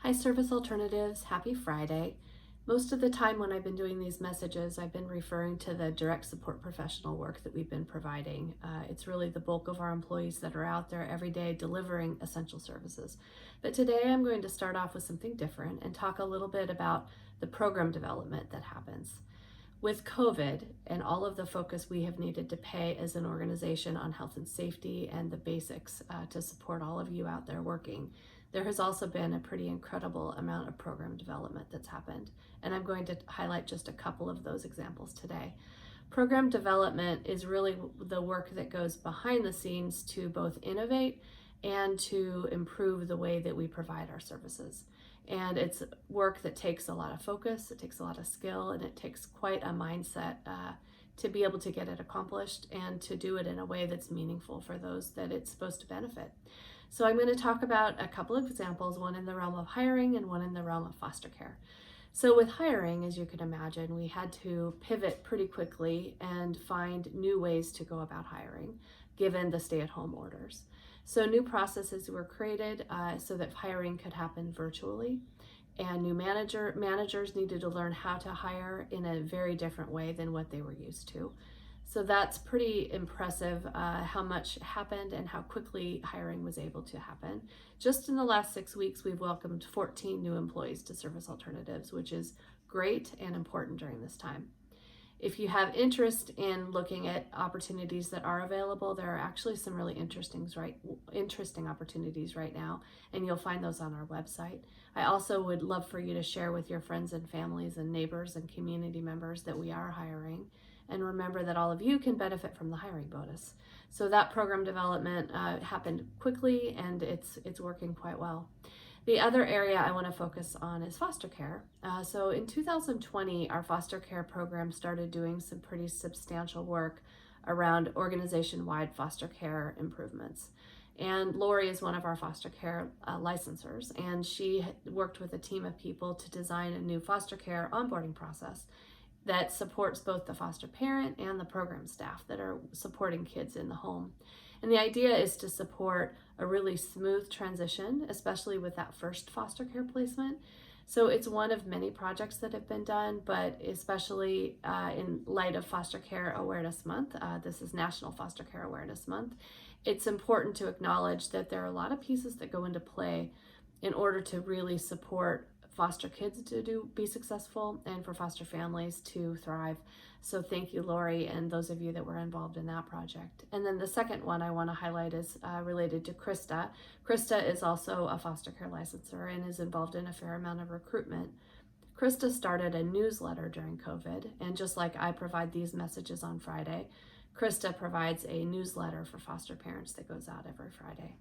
Hi, Service Alternatives. Happy Friday. Most of the time when I've been doing these messages, I've been referring to the direct support professional work that we've been providing. It's really the bulk of our employees that are out there every day delivering essential services. But today I'm going to start off with something different and talk a little bit about the program development that happens. With COVID and all of the focus we have needed to pay as an organization on health and safety and the basics to support all of you out there working, there has also been a pretty incredible amount of program development that's happened. And I'm going to highlight just a couple of those examples today. Program development is really the work that goes behind the scenes to both innovate and to improve the way that we provide our services. And it's work that takes a lot of focus, it takes a lot of skill, and it takes quite a mindset to be able to get it accomplished and to do it in a way that's meaningful for those that it's supposed to benefit. So I'm going to talk about a couple of examples, one in the realm of hiring and one in the realm of foster care. So with hiring, as you can imagine, we had to pivot pretty quickly and find new ways to go about hiring, given the stay-at-home orders. So new processes were created so that hiring could happen virtually, and new managers needed to learn how to hire in a very different way than what they were used to. So that's pretty impressive how much happened and how quickly hiring was able to happen. Just in the last 6 weeks, we've welcomed 14 new employees to Service Alternatives, which is great and important during this time. If you have interest in looking at opportunities that are available, there are actually some really interesting opportunities right now, and you'll find those on our website. I also would love for you to share with your friends and families and neighbors and community members that we are hiring. And remember that all of you can benefit from the hiring bonus. So that program development happened quickly, and it's working quite well. The other area I want to focus on is foster care. So in 2020, our foster care program started doing some pretty substantial work around organization-wide foster care improvements. And Lori is one of our foster care licensors, and she worked with a team of people to design a new foster care onboarding process that supports both the foster parent and the program staff that are supporting kids in the home. And the idea is to support a really smooth transition, especially with that first foster care placement. So it's one of many projects that have been done, but especially in light of Foster Care Awareness Month, this is National Foster Care Awareness Month, it's important to acknowledge that there are a lot of pieces that go into play in order to really support foster kids to be successful and for foster families to thrive. So thank you, Lori, and those of you that were involved in that project. And then the second one I want to highlight is related to Krista. Krista is also a foster care licensor and is involved in a fair amount of recruitment. Krista started a newsletter during COVID, and just like I provide these messages on Friday, Krista provides a newsletter for foster parents that goes out every Friday.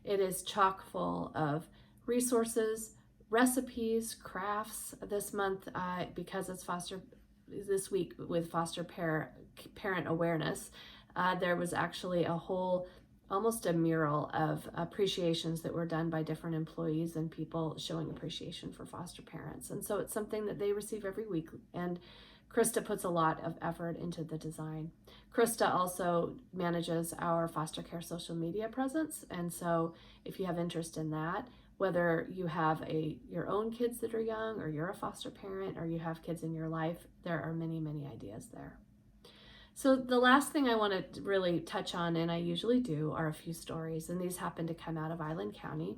It is chock full of resources, recipes, crafts. This month, because it's this week with foster parent awareness, there was actually a whole, almost a mural of appreciations that were done by different employees and people showing appreciation for foster parents. And so it's something that they receive every week, and Krista puts a lot of effort into the design. Krista also manages our foster care social media presence, and so if you have interest in that, whether you have your own kids that are young, or you're a foster parent, or you have kids in your life, there are many, many ideas there. So the last thing I want to really touch on, and I usually do, are a few stories, and these happen to come out of Island County.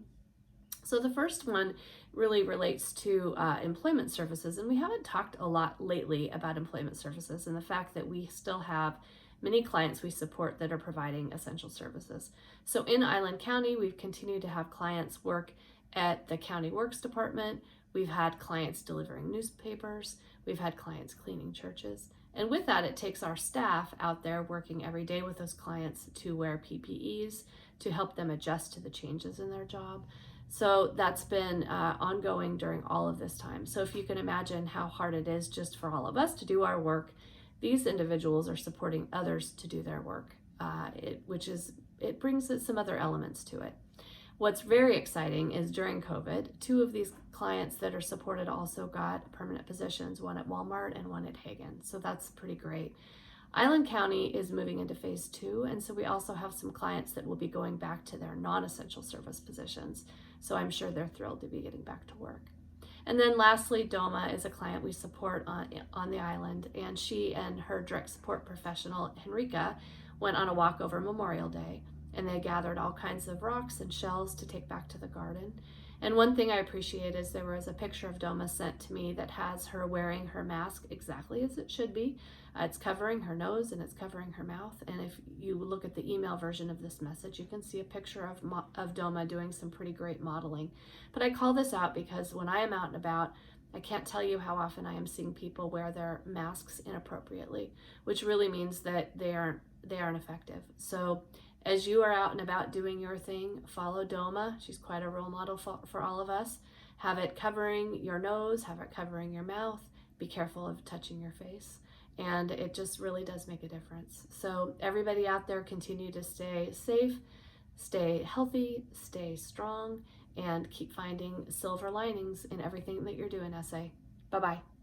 So the first one really relates to employment services, and we haven't talked a lot lately about employment services and the fact that we still have many clients we support that are providing essential services. So in Island County, we've continued to have clients work at the County Works Department. We've had clients delivering newspapers. We've had clients cleaning churches. And with that, it takes our staff out there working every day with those clients to wear PPEs, to help them adjust to the changes in their job. So that's been ongoing during all of this time. So if you can imagine how hard it is just for all of us to do our work, these individuals are supporting others to do their work, it brings some other elements to it. What's very exciting is during COVID, 2 of these clients that are supported also got permanent positions, one at Walmart and one at Hagen. So that's pretty great. Island County is moving into phase 2, and so we also have some clients that will be going back to their non-essential service positions. So I'm sure they're thrilled to be getting back to work. And then lastly, Doma is a client we support on the island, and she and her direct support professional, Henrika, went on a walk over Memorial Day, and they gathered all kinds of rocks and shells to take back to the garden. And one thing I appreciate is there was a picture of Doma sent to me that has her wearing her mask exactly as it should be. It's covering her nose and it's covering her mouth. And if you look at the email version of this message, you can see a picture of Doma doing some pretty great modeling. But I call this out because when I am out and about, I can't tell you how often I am seeing people wear their masks inappropriately, which really means that they aren't effective. So as you are out and about doing your thing, follow Doma. She's quite a role model for all of us. Have it covering your nose, have it covering your mouth. Be careful of touching your face. And it just really does make a difference. So everybody out there, continue to stay safe, stay healthy, stay strong, and keep finding silver linings in everything that you're doing, SA. Bye-bye.